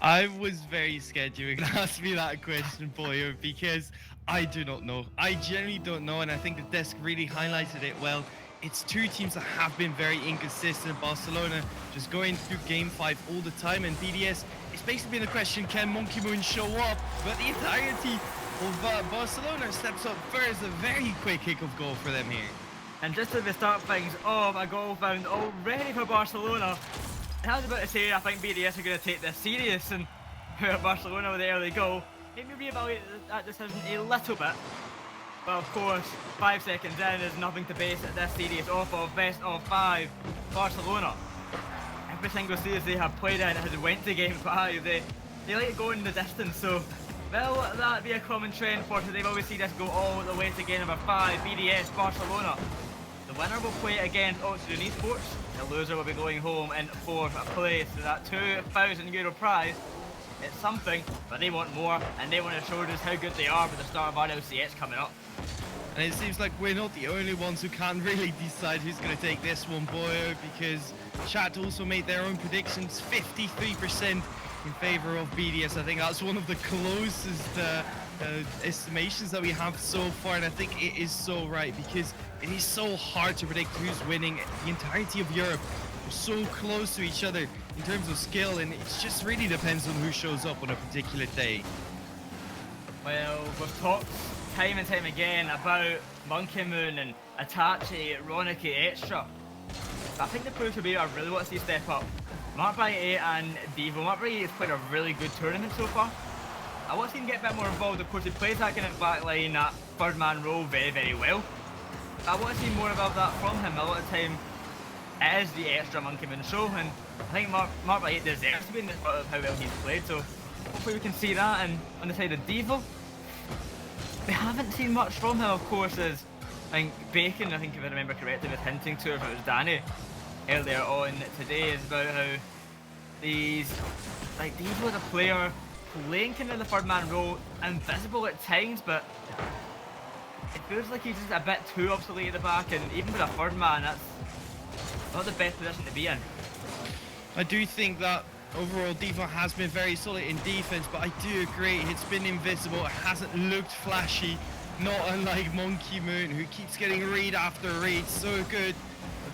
I was very scared you were going to ask me that question, Boyer, because I do not know. I genuinely don't know, and I think the desk really highlighted it well. It's two teams that have been very inconsistent. Barcelona just going through game 5 all the time, and BDS, it's basically been a question, can Monkey Moon show up? But the entirety of Barcelona steps up first. A very quick kick-off goal for them here. And just as we start things off, a goal found already for Barcelona. And I was about to say, I think BDS are going to take this serious, and Barcelona with the early goal. Maybe reevaluate that decision a little bit. But of course, 5 seconds in is nothing to base this series off of. Best of 5, Barcelona. Every single series they have played in has went to game 5. They like going the distance, so will that be a common trend for today? Will we see this go all the way to game number 5, BDS, Barcelona? The winner will play against Oxygen Esports. The loser will be going home in 4th place. So that €2,000 prize, it's something, but they want more, and they want to show us how good they are for the start of RLCS coming up. And it seems like we're not the only ones who can't really decide who's going to take this one, Boyo, because chat also made their own predictions. 53% in favor of BDS. I think that's one of the closest estimations that we have so far, and I think it is so right, because it is so hard to predict who's winning. The entirety of Europe are so close to each other in terms of skill, and it just really depends on who shows up on a particular day. Well, we've talked time and time again about Monkey Moon and Itachi, Ronicky, Extra. I think the Prix will be I really want to see step up. Baguette and Devo. Baguette has played a really good tournament so far. I want to see him get a bit more involved. Of course, he plays that kind of backline, that third man role very, very well. I want to see more about that from him. A lot of time it is the extra Monkey Moon show, and I think Baguette deserves to be in this part of how well he's played, so hopefully we can see that. And on the side of Devo, we haven't seen much from him, of course, as I think Bacon, I think if I remember correctly, was hinting to, if it was Danny earlier on today, is about how these, like, Devo as a player playing kind of the third man role, invisible at times, but it feels like he's just a bit too obsolete at the back, and even for a third man, that's not the best position to be in. I do think that overall Devo has been very solid in defense, but I do agree it's been invisible. It hasn't looked flashy, not unlike Monkey Moon, who keeps getting read after read. So good.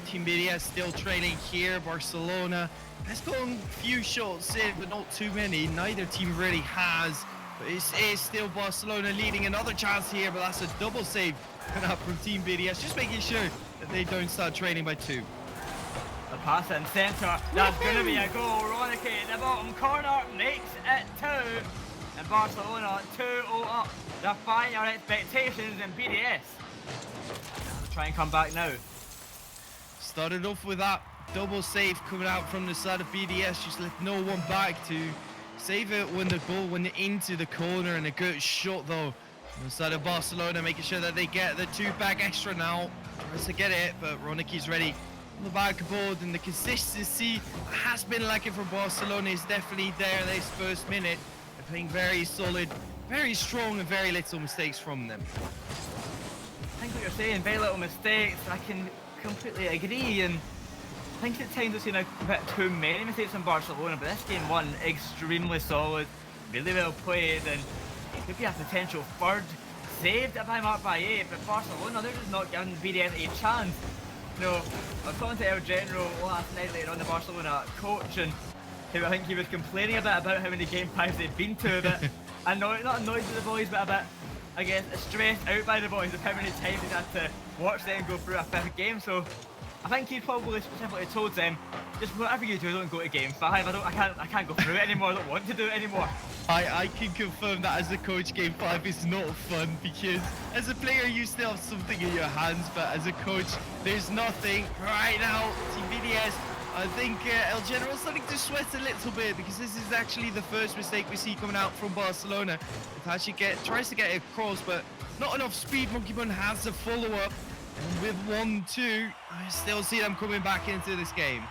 Team BDS still trailing here. Barcelona has gotten a few shots in, but not too many. Neither team really has. But it is still Barcelona leading. Another chance here, but that's a double save from Team BDS, just making sure that they don't start trailing by 2. The pass in centre, that's going to be a goal. Ronicky in the bottom corner makes it 2. And Barcelona 2-0 up. Defying our expectations in BDS. They'll try and come back now. Started off with that double save coming out from the side of BDS, just left no one back to save it when the ball went into the corner, and a good shot though on the side of Barcelona, making sure that they get the 2 back extra now. Tries to get it, but Ronicky's ready on the backboard, and the consistency has been lacking for Barcelona is definitely there this first minute. They're playing very solid, very strong, and very little mistakes from them. I think what you're saying, very little mistakes, I can completely agree, and I think at times we've seen a bit too many mistakes in Barcelona, but this game 1, extremely solid, really well played, and it could be a potential third saved by Baguette, but Barcelona, they're just not giving BDS a chance. You know, I was talking to El General last night later on, the Barcelona coach, and I think he was complaining a bit about how many game 5s they've been to, a bit annoyed, not annoyed with the boys, but a bit, I guess, stressed out by the boys of how many times he's had to watch them go through a 5th game. So I think he probably specifically told them, just whatever you do, don't go to game 5. I can't go through it anymore. I don't want to do it anymore. I can confirm that as a coach, game 5 is not fun, because as a player you still have something in your hands, but as a coach there's nothing right now. Team BDS, I think El General is starting to sweat a little bit, because this is actually the first mistake we see coming out from Barcelona. It tries to get it across, but not enough speed. Monkey Moon has a follow-up, and with 1-2, I still see them coming back into this game.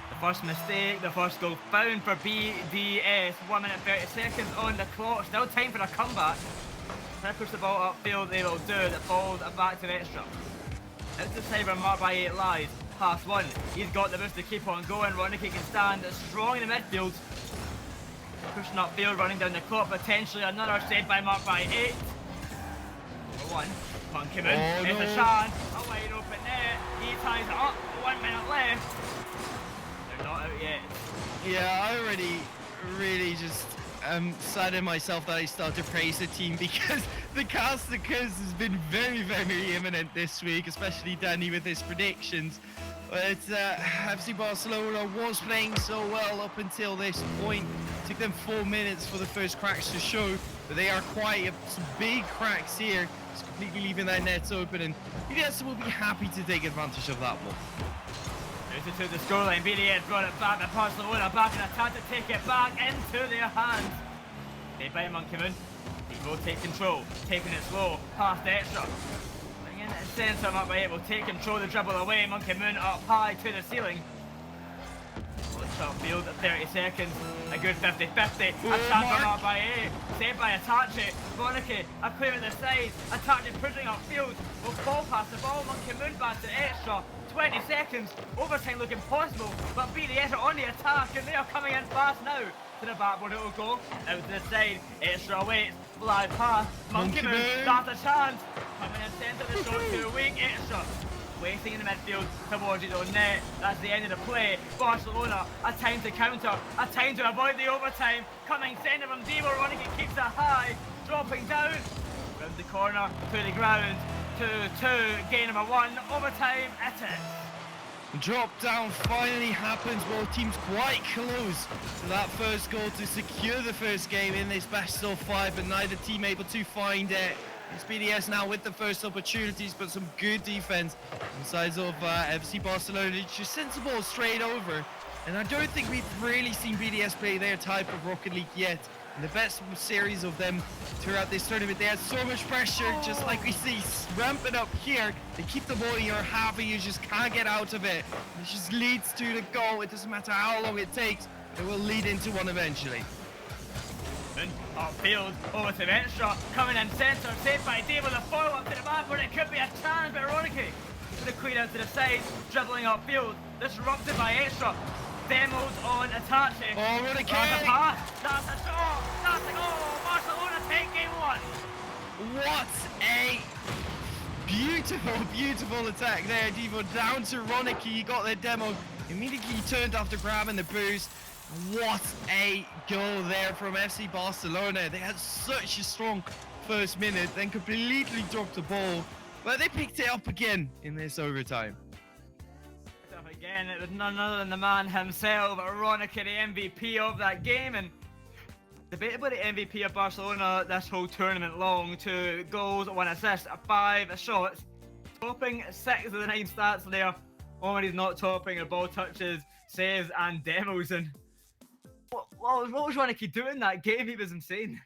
The first mistake, the first goal found for BDS. 1 minute 30 seconds on the clock. Still time for a comeback. Trying to push the ball upfield, they will do. That falls back to extra. Out to side where Baguette lies. Pass 1. He's got the boost to keep on going. Ronicky can stand strong in the midfield. pushing upfield, running down the clock, potentially another saved by Mark by 8. Number 1, Monkey Moon, it's a chance, a wide open net, he ties it up, 1 minute left. They're not out yet. Yeah, I already really just sad in myself that I started to praise the team because the cast of curse has been very, very imminent this week, especially Danny with his predictions. But FC Barcelona was playing so well up until this point. It took them 4 minutes for the first cracks to show, but they are quite some big cracks here. Just completely leaving their nets open, and BDS will be happy to take advantage of that one. To the scoreline, BDS brought it back, and Barcelona back in attack to take it back into their hands. They by Monkey Moon. He will take control, taking it slow, past the extra. Bringing it centre, Mark by 8 will take control, the dribble away, Monkey Moon up high to the ceiling. Shot field at 30 seconds, a good 50-50, a chance for Mark by 8, saved by Atachi, Ronicky, a clear at the side, Atachi pushing upfield, will fall past the ball, Monkey Moon back to extra, 20 seconds, overtime looking possible, but BDS are on the attack and they are coming in fast now. To the backboard it will go, out to the side, extra awaits, fly pass, Monkey Moon, that's a chance, coming in centre, the shot too weak, extra. Waiting in the midfield towards his own net. That's the end of the play. Barcelona, a time to counter, a time to avoid the overtime. Coming centre from Devo, Ronicky keeps it high, dropping down. Round the corner, to the ground, 2-2, game number 1, overtime, it is. Drop down finally happens. Both teams quite close to that first goal to secure the first game in this best of 5, but neither team able to find it. It's BDS now with the first opportunities, but some good defense on the sides of FC Barcelona. It just sends the ball straight over. And I don't think we've really seen BDS play their type of Rocket League yet. In the best series of them throughout this tournament, they had so much pressure, just like we see ramping up here. They keep the ball in your half and you just can't get out of it. It just leads to the goal. It doesn't matter how long it takes, it will lead into one eventually. Upfield, over to the extra, coming in centre, saved by Dave with a foil up to the back, but it could be a chance by Ronicky. To the queen out to the side, dribbling upfield, disrupted by extra, demos on Atachi. Oh, Ronicky! That's a pass, that's a shot, that's a goal, Barcelona take game 1. What a beautiful, beautiful attack there, Devo down to Ronicky, he got the demo, immediately turned after grabbing the boost. What a goal there from FC Barcelona. They had such a strong first minute, then completely dropped the ball, but they picked it up again in this overtime. Again, it was none other than the man himself, Ronicky, the MVP of that game, and debatably the MVP of Barcelona this whole tournament long. 2 goals, 1 assist, 5 shots, topping 6 of the 9 stats there. Only he's not topping are ball touches, saves, and demos. And what was Ronicky doing that game? He was insane.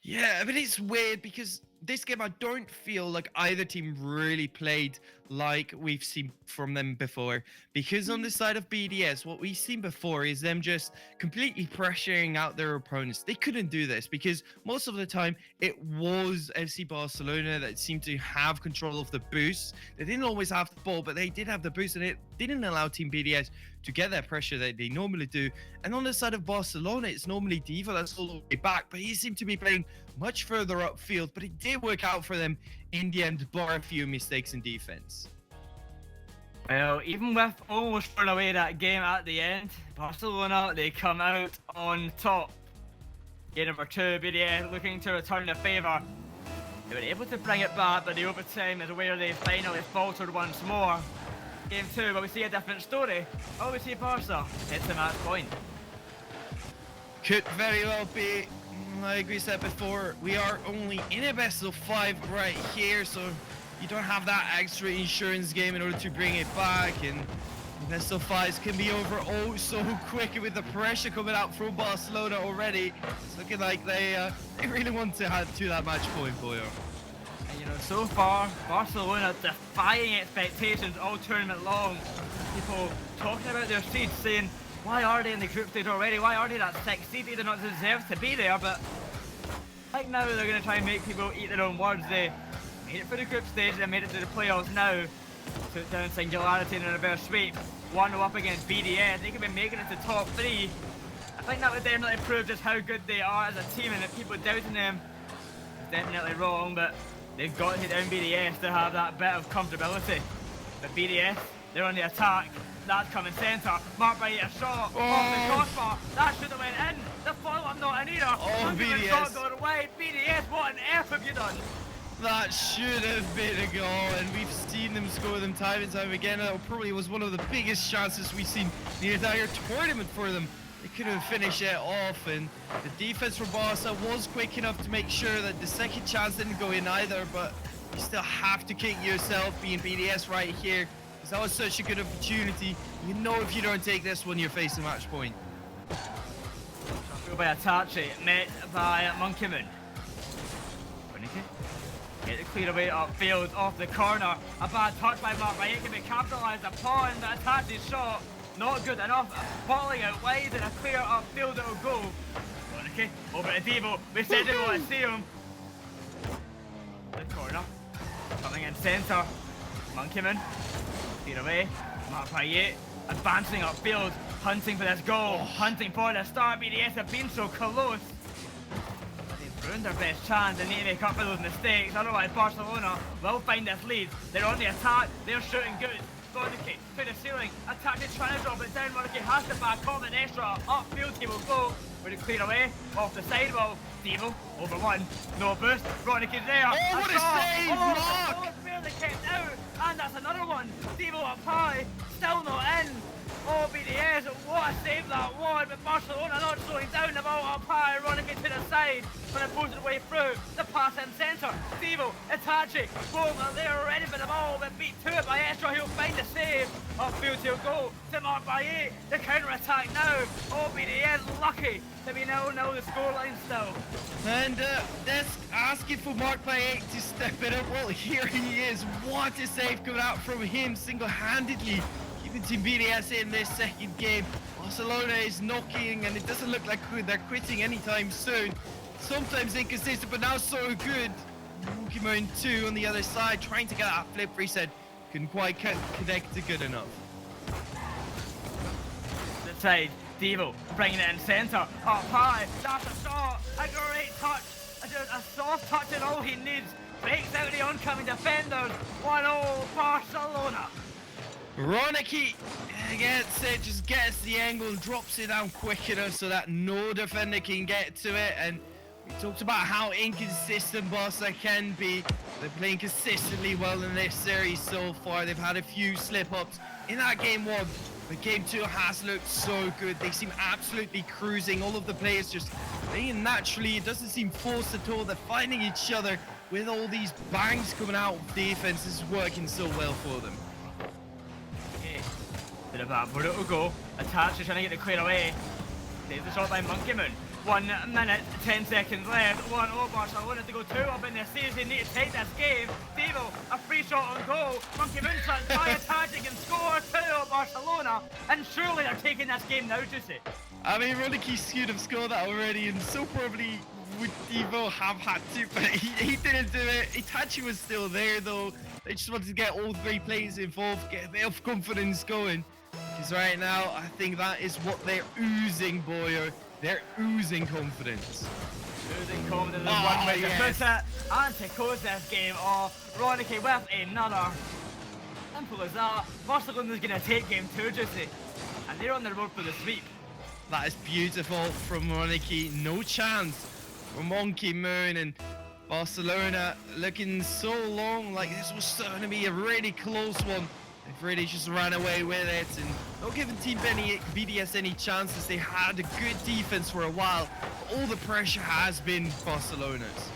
Yeah, I mean, it's weird because this game, I don't feel like either team really played like we've seen from them before. Because on the side of BDS, what we've seen before is them just completely pressuring out their opponents. They couldn't do this because most of the time it was FC Barcelona that seemed to have control of the boost. They didn't always have the ball, but they did have the boost, and it didn't allow Team BDS to get that pressure that they normally do. And on the side of Barcelona, it's normally Diva that's all the way back, but he seemed to be playing much further upfield, but it did work out for them in the end, bar a few mistakes in defense. Well, even with almost throwing away that game at the end, Barcelona, they come out on top. Game number 2, BDS looking to return the favour. They were able to bring it back, but the overtime is where they finally faltered once more. Game 2, but we see a different story. Oh, we see Barca hits the match point. Could very well be, like we said before, we are only in a best of 5 right here, so you don't have that extra insurance game in order to bring it back, and best of 5s can be over oh so quick with the pressure coming out from Barcelona already. It's looking like they really want to add to that match point, Boyo. You know, so far, Barcelona defying expectations all tournament long. People talking about their seeds, saying, why are they in the group stage already? Why are they that 6th seed? They do not deserve to be there, but like now they're going to try and make people eat their own words. They made it for the group stage, they made it to the playoffs now. Took down Singularity in a reverse sweep. 1-0 up against BDS. They could be making it to top 3. think that would definitely prove just how good they are as a team, and that people doubting them is definitely wrong, but they've got to hit down BDS to have that bit of comfortability. But BDS, they're on the attack. That's coming centre. Marked by a shot off the crossbar. That should have went in. The follow-up not in either. Oh, BDS. Shot going away. BDS, what on earth have you done? That should have been a goal, and we've seen them score them time and time again. That probably was one of the biggest chances we've seen in the entire tournament for them. They couldn't finish it off, and the defense from Barca was quick enough to make sure that the second chance didn't go in either, but you still have to kick yourself being BDS right here, because that was such a good opportunity. You know if you don't take this one, you're facing match point. By Atachi, met by Monkeyman. Get the clear away upfield off the corner. A bad touch by Mark Baguette can be capitalised upon, but Atachi's shot not good enough. Falling out wide and a clear upfield it'll go. Okay, over to Devo. We said we want to see him. The corner. Coming in centre. Monkeyman. Clear away. Mark Baguette advancing upfield. Hunting for this goal. Hunting for the start. BDS have been so close. Ruined their best chance. They need to make up for those mistakes, otherwise Barcelona will find this lead. They're on the attack, they're shooting good. Monica to the ceiling, attacking, trying to drop it down. Monica has to back off an extra upfield. He will go. Will it clear away off the sidewall? Devo over one, no boost. Ronica's there. Oh, what a save, Mark! Oh, barely kept out, and that's another one. Devo up high, still not in. Oh, BDS, what a save that was, but Barcelona not slowing down, the ball up high, Ronica to the side, when it pushes way through, the pass in centre, Devo, Itachi, both are there ready for the ball, but beat to it by Extra, he'll find the save, upfield he'll go, to Mark Baguette, the counter-attack now, oh, BDS lucky to be 0-0 the scoreline still. And that's asking for Mark Baguette to step it up. Well, here he is, what a save coming out from him single-handedly. Keeping Team BDS in this second game. Barcelona is knocking, and it doesn't look like they're quitting anytime soon. Sometimes inconsistent, but now so good. Moorman 2 on the other side, trying to get that flip reset. Couldn't quite connect to good enough. The side, Devo bringing it in centre, up high. That's a shot, a great touch, a soft touch and all he needs. Breaks out the oncoming defenders. 1-0 Barcelona. Ronicky gets it, just gets the angle and drops it down quick enough so that no defender can get to it. And we talked about how inconsistent Barca can be. They're playing consistently well in this series so far. They've had a few slip-ups in that game one, but game two has looked so good. They seem absolutely cruising. All of the players just playing naturally. It doesn't seem forced at all. They're finding each other with all these bangs coming out of defense. This is working so well for them. Bit of a brutal goal. Attached, trying to get the clear away. There's the shot by Monkeyman. 1 minute, 10 seconds left. 1-0 Barcelona to go 2 up in the series. They need to take this game. Devo, a free shot on goal. Monkeyman tries by attaching and score 2-0 Barcelona. And surely they're taking this game now, Joessi. I mean, Ronicky should have scored that already, and so probably would Devo have had to, but he didn't do it. Itachi was still there though. They just wanted to get all three players involved, get a bit of confidence going. Because right now, I think that is what they're oozing, Boyo. They're oozing confidence. Oozing confidence is one way to put it. And to close this game off, Ronicky with another. Simple as that. Barcelona's going to take game 2, Joessi. And they're on the road for the sweep. That is beautiful from Ronicky. No chance for Monkeyman, and Barcelona looking so long like this was going to be a really close one. They've really just ran away with it and not giving Team BDS any chances. They had a good defense for a while. All the pressure has been Barcelona's.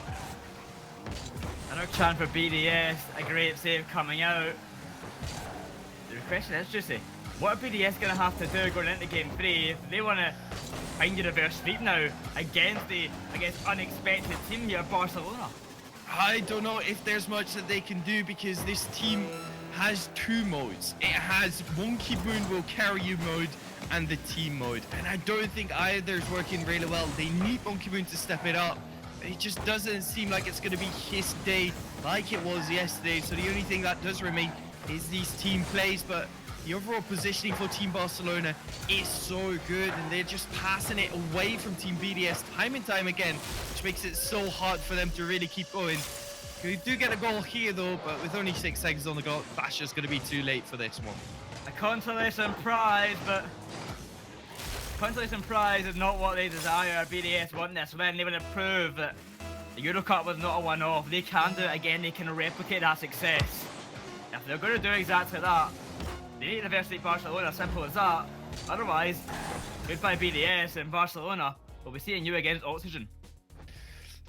Another chance for BDS, a great save coming out. The question is, Joessi, what are BDS going to have to do going into game 3 if they want to find a reverse sweep now against the, I guess, unexpected team here, Barcelona? I don't know if there's much that they can do, because this team has 2 modes. It has Monkeyman will carry you mode and the team mode, and I don't think either is working really well. They need Monkeyman to step it up. It just doesn't seem like it's going to be his day like it was yesterday, so the only thing that does remain is these team plays. But The overall positioning for Team Barcelona is so good, and they're just passing it away from Team BDS time and time again, which makes it so hard for them to really keep going. We do get a goal here though, but with only 6 seconds on the goal, that's just going to be too late for this one. A consolation prize, but consolation prize is not what they desire. BDS want this win. They want to prove that the Euro Cup was not a one-off. They can do it again. They can replicate that success. If they're going to do exactly that, they need to beat Barcelona, simple as that. Otherwise, goodbye BDS and Barcelona. We'll be seeing you against Oxygen.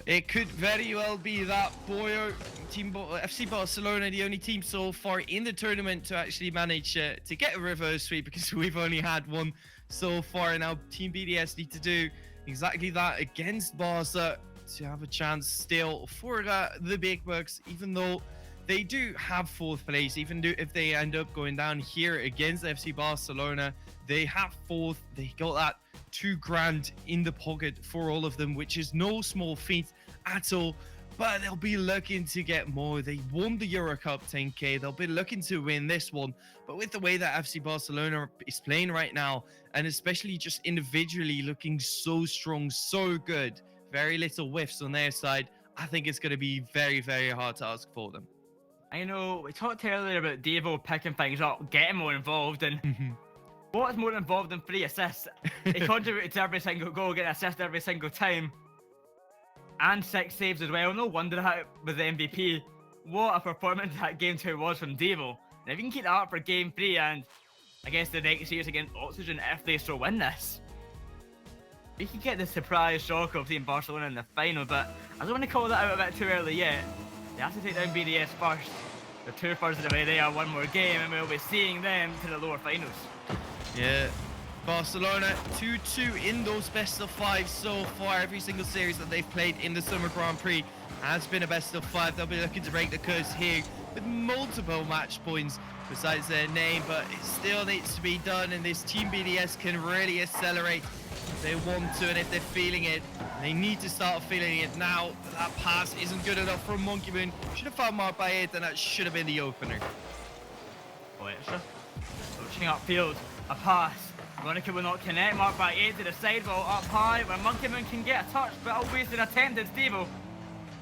It could very well be that. Boyo, FC Barcelona, the only team so far in the tournament to actually manage to get a reverse sweep, because we've only had one so far, and now Team BDS need to do exactly that against Barca to have a chance still for the big bucks, even though they do have 4th place. Even if they end up going down here against FC Barcelona, they have 4th. They got that $2,000 in the pocket for all of them, which is no small feat at all. But they'll be looking to get more. They won the Euro Cup 10K. They'll be looking to win this one. But with the way that FC Barcelona is playing right now, and especially just individually looking so strong, so good, very little whiffs on their side, I think it's going to be very, very hard to ask for them. I know, we talked earlier about Devo picking things up, getting more involved, and what's more involved than 3 assists? He contributed to every single goal, getting assist every single time. And 6 saves as well. No wonder that was the MVP. What a performance that game 2 was from Devo. And if you can keep that up for game 3 and I guess the next series against Oxygen, if they still win this, we can get the surprise shock of seeing Barcelona in the final, but I don't want to call that out a bit too early yet. They have to take down BDS first. They're 2-1 of the way. They are one more game, and we'll be seeing them to the lower finals. Yeah, Barcelona 2-2 in those best of 5 so far. Every single series that they've played in the Summer Grand Prix has been a best of 5. They'll be looking to break the curse here with multiple match points besides their name, but it still needs to be done, and this Team BDS can really accelerate if they want to, and if they're feeling it. They need to start feeling it now. That pass isn't good enough from Monkey Moon. Should have found marked by it, and that should have been the opener. Boyoroyo, switching upfield, a pass. Monica will not connect, marked by 8 to the sideball up high, where Monkey Moon can get a touch, but a wasted attempt is Devo.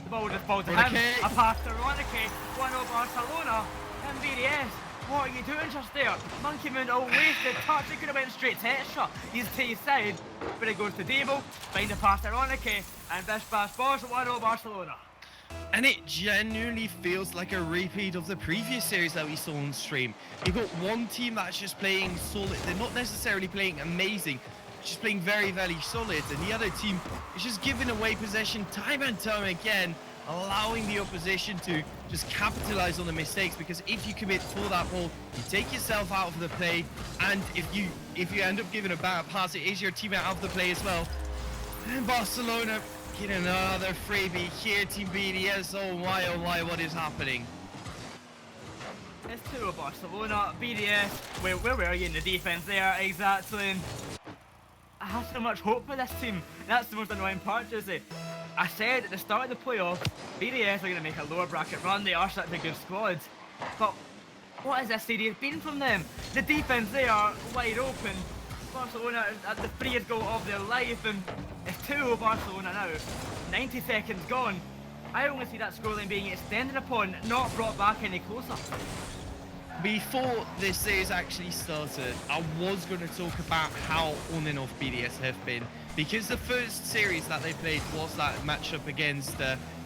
The ball just falls to him. A pass to Ronica, 1-0 Barcelona, and BDS. What are you doing just there? Monkey Moon, a wasted touch. It could have went straight to extra. He's to his side, but it goes to Devo. Find a pass to Ronica, and Bish Bash Bosh, 1-0 Barcelona. And it genuinely feels like a repeat of the previous series that we saw on stream. You've got one team that's just playing solid. They're not necessarily playing amazing, just playing very, very solid. And the other team is just giving away possession time and time again, allowing the opposition to just capitalize on the mistakes, because if you commit for that ball, you take yourself out of the play, and if you end up giving a bad pass, it is your teammate out of the play as well. And Barcelona get another freebie here. Team BDS, oh my, what is happening? It's 2-0 Barcelona. BDS, where were you in the defense there? Exactly. And I have so much hope for this team. That's the most annoying part, Joessi. I said at the start of the playoffs, BDS are going to make a lower bracket run. They are such a good squad. But what has this series been from them? The defense, they are wide open. Barcelona at the freest goal of their life, and it's 2-0 Barcelona now. 90 seconds gone. I only see that scoreline being extended upon, not brought back any closer. Before this series actually started, I was going to talk about how on and off BDS have been, because the first series that they played was that matchup against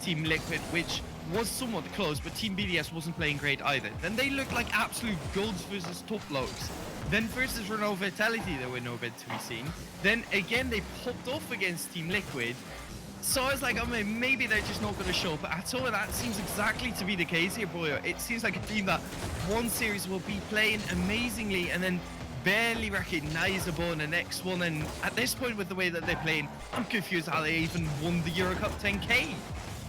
Team Liquid, which was somewhat close, but Team BDS wasn't playing great either. Then they looked like absolute gods versus top lows. Then versus Renault Vitality, they were no bit to be seen. Then again, they popped off against Team Liquid. So I was like, oh, maybe they're just not going to show up. But at all, that seems exactly to be the case here, Boyo. It seems like a team that one series will be playing amazingly and then barely recognizable in the next one. And at this point, with the way that they're playing, I'm confused how they even won the Euro Cup 10K.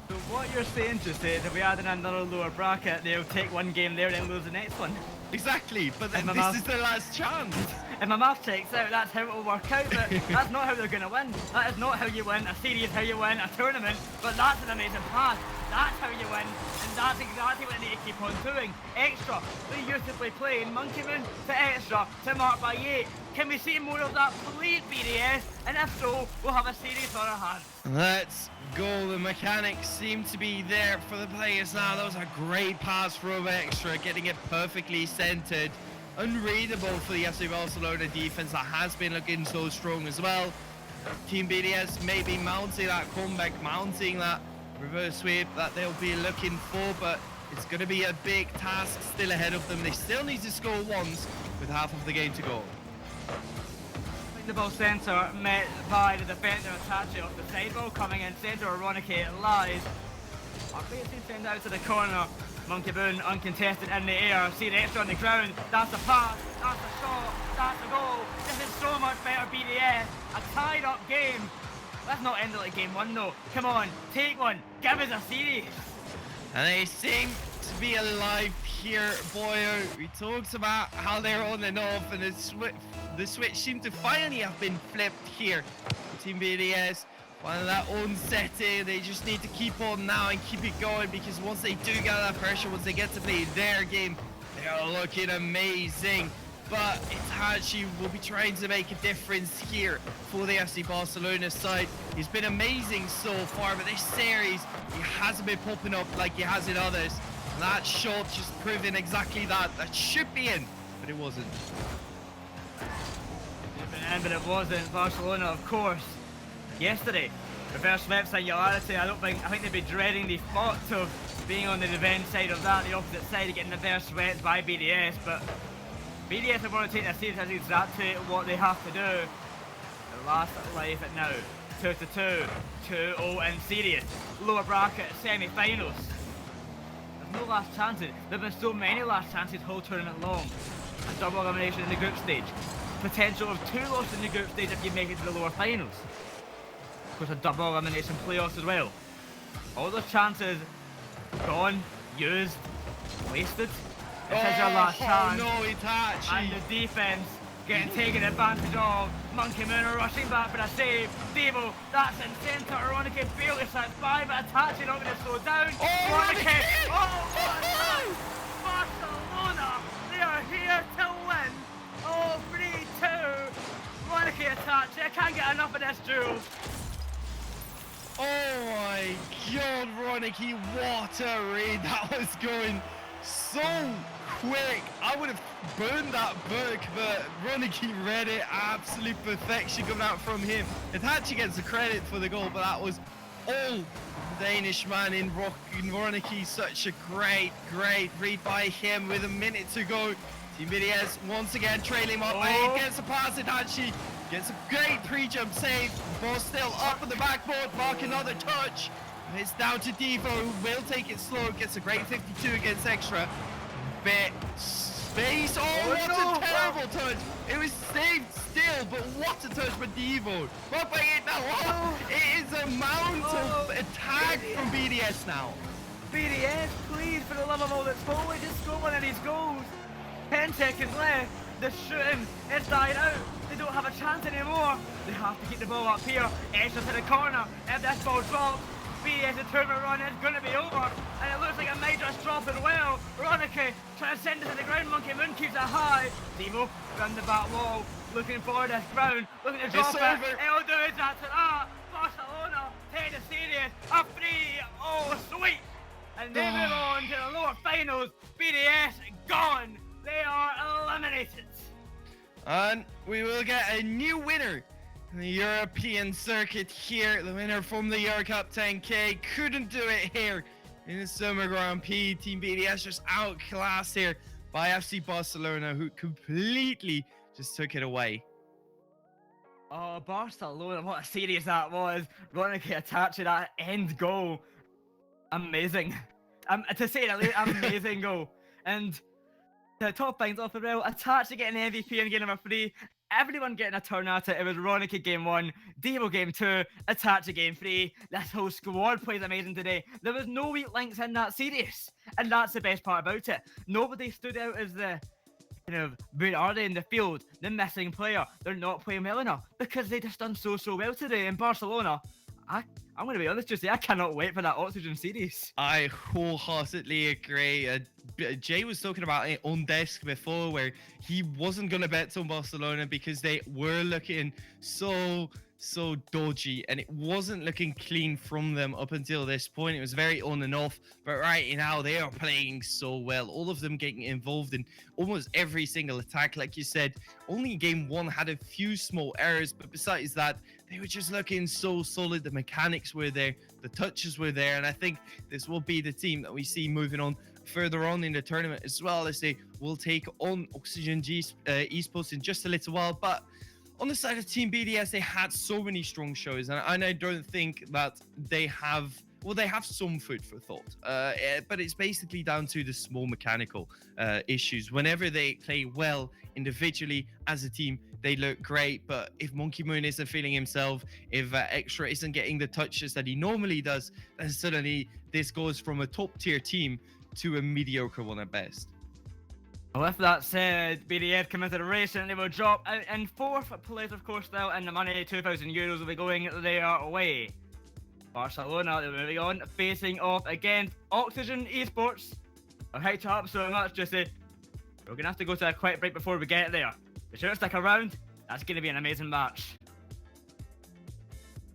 So what you're saying, just is if we add in another lower bracket, they'll take one game there and lose the next one. Exactly, but then this is their last chance. If my math checks out, that's how it will work out, but that's not how they're going to win. That is not how you win a series, how you win a tournament, but that's an amazing pass. That's how you win, and that's exactly what they need to keep on doing. Extra, they beautifully playing Monkey Moon to Extra to Mark Baguette. Can we see more of that, please, BDS? And if so, we'll have a series on our hands. Let's go. The mechanics seem to be there for the players now. That was a great pass from Extra, getting it perfectly centered. Unreadable for the FC Barcelona defense that has been looking so strong as well. Team BDS maybe mounting that comeback, mounting that reverse sweep that they'll be looking for, but it's going to be a big task still ahead of them. They still need to score once with half of the game to go. The ball centre met by the defender Tachi off the side ball coming in centre. Ironically, it lies. Our players send out to the corner. Monkey Moon uncontested in the air. See the Extra on the ground. That's a pass. That's a shot. That's a goal. This is so much better BDS. A tied up game. Let's not end it like game one though. Come on, take one. Give us a series. And they seem to be alive here, Boyo. We talked about how they're on and off, and the switch seemed to finally have been flipped here. Team BDS, finding that own setting. They just need to keep on now and keep it going, because once they do get that pressure, once they get to play their game, they are looking amazing. But Itachi will be trying to make a difference here for the FC Barcelona side. He's been amazing so far, but this series, he hasn't been popping up like he has in others. And that shot just proving exactly that. That should be in, but it wasn't. But it wasn't. Barcelona, of course. Yesterday, reverse sweep singularity. I think they'd be dreading the thought of being on the revenge side of that, the opposite side, getting reverse swept by BDS, but BDS are going to take their series as exactly what they have to do. The last life at now. 2-2, 2-0 in series. Lower bracket semi-finals. There's no last chances. There have been so many last chances whole tournament long. A double elimination in the group stage. Potential of 2 losses in the group stage if you make it to the lower finals. Of course, a double elimination playoffs as well. All those chances gone, used, wasted. This is your last chance. No, Itachi. And the defense getting taken advantage of. Monkey Moon are rushing back for a save. Devo, that's in centre. Ironically barely slips by, but Itachi not going to slow down. Ironically, Barcelona, they are here to win. 3-2. Ironically Itachi, I can't get enough of this duel. Oh my god, Ronicky, what a read. That was going so quick. I would have burned that book, but Ronicky read it. Absolute perfection coming out from him. Itachi gets the credit for the goal, but that was all Danish man in Ronicky. Such a great read by him with a minute to go. Team BDS once again trailing up. He gets a pass. Itachi gets a great pre-jump save. Ball still up on the backboard. Mark another touch. It's down to Devo, who will take it slow. Gets a great 52 against Extra. Bit space. Oh, what a terrible touch. It was saved still, but what a touch by Devo. But by it now, it is a mount of attack from BDS now. BDS, please, for the love of all that's holy, just score one of these goals. 10 seconds left. The shooting is died out. They don't have a chance anymore. They have to keep the ball up here. Extra to the corner. If this ball drops, BDS, the tournament run is going to be over. And it looks like it might just drop as well. Ronicky trying to send it to the ground. Monkey Moon keeps it high. Devo around the back wall, looking for this ground, looking to drop it. It'll do exactly that. Barcelona take the series. A 3-0 sweep. And they move on to the lower finals. BDS gone. They are eliminated. And we will get a new winner in the European circuit here. The winner from the Euro Cup 10K couldn't do it here in the Summer Grand Prix. Team BDS just outclassed here by FC Barcelona, who completely just took it away. Oh, Barcelona, what a series that was. Ronicky attaching that end goal. Amazing. To say the least, amazing goal. And the top lines off the rail, Itachi getting the MVP in game number 3, everyone getting a turn at it. It was Ronicky game 1, Devo game 2, Itachi game 3. This whole squad plays amazing today. There was no weak links in that series, and that's the best part about it. Nobody stood out as the kind of, where are they in the field? The missing player. They're not playing well enough because they just done so well today in Barcelona. I'm going to be honest, Joessi, I cannot wait for that Oxygen series. I wholeheartedly agree. Jay was talking about it on desk before, where he wasn't going to bet on Barcelona because they were looking so dodgy, and it wasn't looking clean from them up until this point. It was very on and off, but right now they are playing so well. All of them getting involved in almost every single attack. Like you said, only game one had a few small errors, but besides that, they were just looking so solid. The mechanics were there, the touches were there, and I think this will be the team that we see moving on further on in the tournament, as well as they will take on Oxygen Esports in just a little while. But on the side of Team BDS, they had so many strong shows, and I don't think that they have... Well, they have some food for thought, but it's basically down to the small mechanical issues. Whenever they play well individually as a team, they look great. But if Monkey Moon isn't feeling himself, if Extra isn't getting the touches that he normally does, then suddenly this goes from a top-tier team to a mediocre one at best. With that said, BDS come into the race and they will drop out in 4th place, of course, now, and the money, €2,000, will be going their way. Barcelona, they're moving on, facing off against Oxygen Esports. I've hyped you up so much, Joessi. We're going to have to go to a quick break before we get there. Be sure to stick around. That's going to be an amazing match.